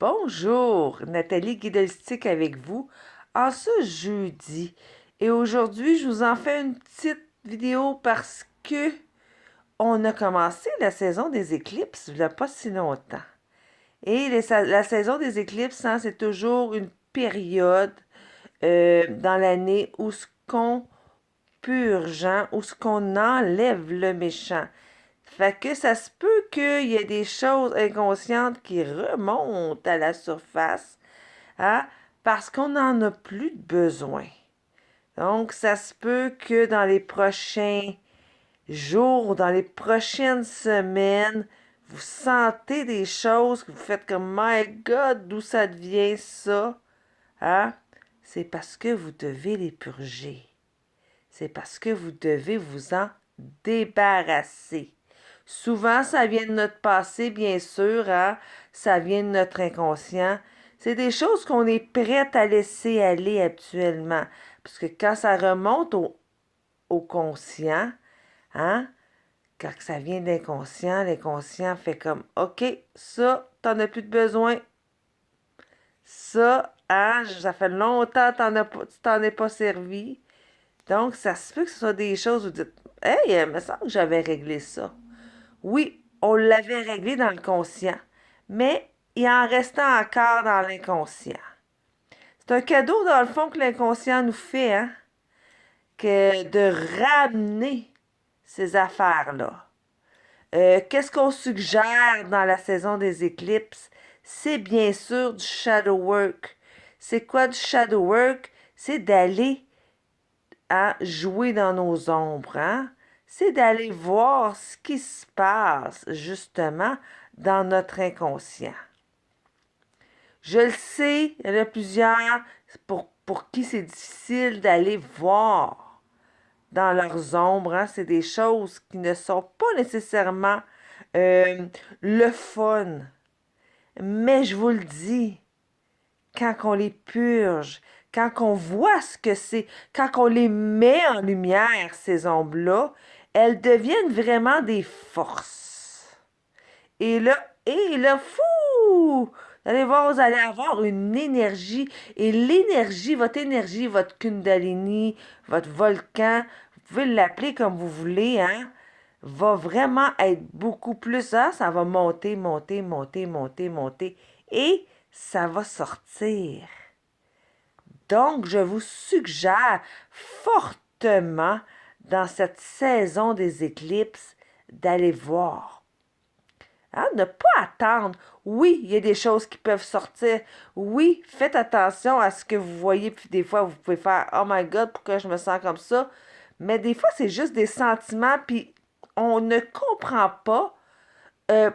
Bonjour, Nathalie Guidelstic avec vous en ce jeudi. Et aujourd'hui, je vous en fais une petite vidéo parce que on a commencé la saison des éclipses il n'y a pas si longtemps. Et la saison des éclipses, hein, c'est toujours une période dans l'année où ce qu'on purge, hein, où ce qu'on enlève le méchant. Fait que ça se peut qu'il y ait des choses inconscientes qui remontent à la surface, hein, parce qu'on n'en a plus de besoin. Donc, ça se peut que dans les prochains jours, dans les prochaines semaines, vous sentez des choses que vous faites comme My God, d'où ça devient ça? Hein? C'est parce que vous devez les purger. C'est parce que vous devez vous en débarrasser. Souvent, ça vient de notre passé, bien sûr, hein? Ça vient de notre inconscient. C'est des choses qu'on est prête à laisser aller habituellement. Parce que quand ça remonte au conscient, hein? Quand ça vient d'inconscient, l'inconscient fait comme OK, ça, t'en as plus de besoin. Ça, hein, ça fait longtemps que tu t'en es pas servi. Donc, ça se peut que ce soit des choses où vous dites Hey, il me semble que j'avais réglé ça. Oui, on l'avait réglé dans le conscient, mais il en restait encore dans l'inconscient. C'est un cadeau, dans le fond, que l'inconscient nous fait, hein, que de ramener ces affaires-là. Qu'est-ce qu'on suggère dans la saison des éclipses? C'est bien sûr du shadow work. C'est quoi du shadow work? C'est d'aller à jouer dans nos ombres, hein? C'est d'aller voir ce qui se passe justement dans notre inconscient. Je le sais, il y en a plusieurs pour qui c'est difficile d'aller voir dans leurs ombres, hein? C'est des choses qui ne sont pas nécessairement le fun. Mais je vous le dis, quand on les purge, quand on voit ce que c'est, quand on les met en lumière, ces ombres-là, elles deviennent vraiment des forces. Et là, fou! Vous allez voir, vous allez avoir une énergie. Et l'énergie, votre Kundalini, votre volcan, vous pouvez l'appeler comme vous voulez, hein, va vraiment être beaucoup plus, hein, ça va monter, monter, monter, monter, monter. Et ça va sortir. Donc, je vous suggère fortement, dans cette saison des éclipses, d'aller voir. Hein? Ne pas attendre. Oui, il y a des choses qui peuvent sortir. Oui, faites attention à ce que vous voyez. Puis des fois, vous pouvez faire « Oh my God, pourquoi je me sens comme ça? » Mais des fois, c'est juste des sentiments. Puis on ne comprend pas euh,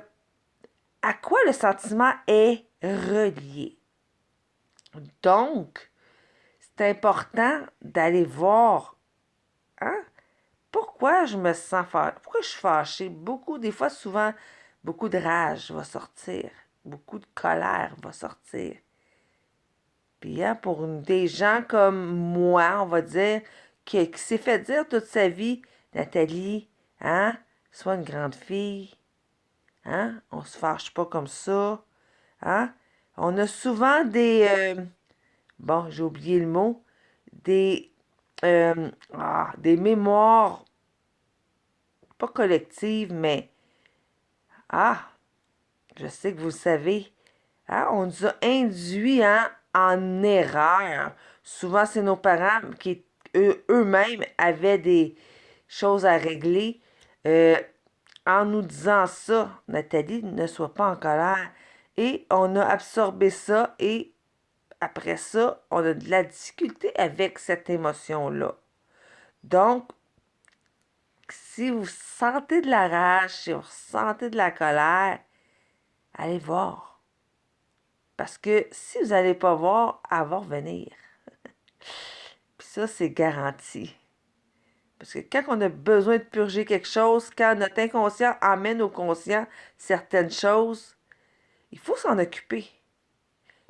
à quoi le sentiment est relié. Donc, c'est important d'aller voir, hein, pourquoi je me sens fâchée, pourquoi je suis fâchée. Beaucoup, des fois, souvent, beaucoup de rage va sortir, beaucoup de colère va sortir. Puis, hein, pour des gens comme moi, on va dire, qui s'est fait dire toute sa vie, Nathalie, hein, sois une grande fille, hein, on se fâche pas comme ça, hein. On a souvent bon, j'ai oublié le mot, des, des mémoires, pas collectives, mais, ah, je sais que vous le savez, hein, on nous a induits, hein, en erreur. Souvent, c'est nos parents qui, eux-mêmes, avaient des choses à régler. En nous disant ça, Nathalie, ne sois pas en colère. Et on a absorbé ça et après ça, on a de la difficulté avec cette émotion-là. Donc, si vous sentez de la rage, si vous sentez de la colère, allez voir. Parce que si vous n'allez pas voir, elle va revenir. Puis ça, c'est garanti. Parce que quand on a besoin de purger quelque chose, quand notre inconscient amène au conscient certaines choses, il faut s'en occuper.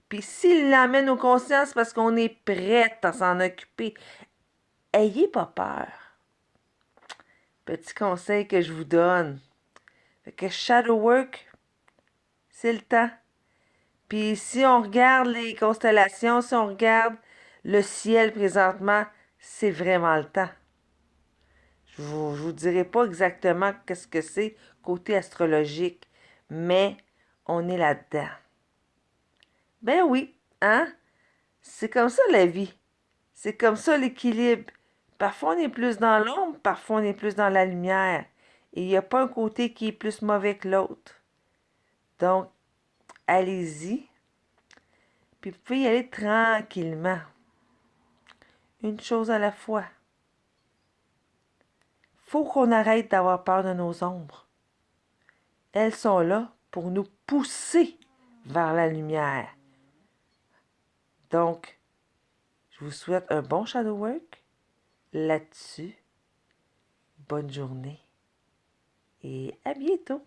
Puis s'il l'amène au conscient, c'est parce qu'on est prête à s'en occuper. Ayez pas peur. Petit conseil que je vous donne. Fait que shadow work, c'est le temps. Puis si on regarde les constellations, si on regarde le ciel présentement, c'est vraiment le temps. Je vous dirai pas exactement qu'est-ce que c'est côté astrologique, mais on est là-dedans. Ben oui, hein? C'est comme ça la vie. C'est comme ça l'équilibre. Parfois on est plus dans l'ombre, parfois on est plus dans la lumière. Et il n'y a pas un côté qui est plus mauvais que l'autre. Donc, allez-y. Puis vous pouvez y aller tranquillement. Une chose à la fois. Faut qu'on arrête d'avoir peur de nos ombres. Elles sont là pour nous pousser vers la lumière. Donc, je vous souhaite un bon shadow work là-dessus. Bonne journée et à bientôt.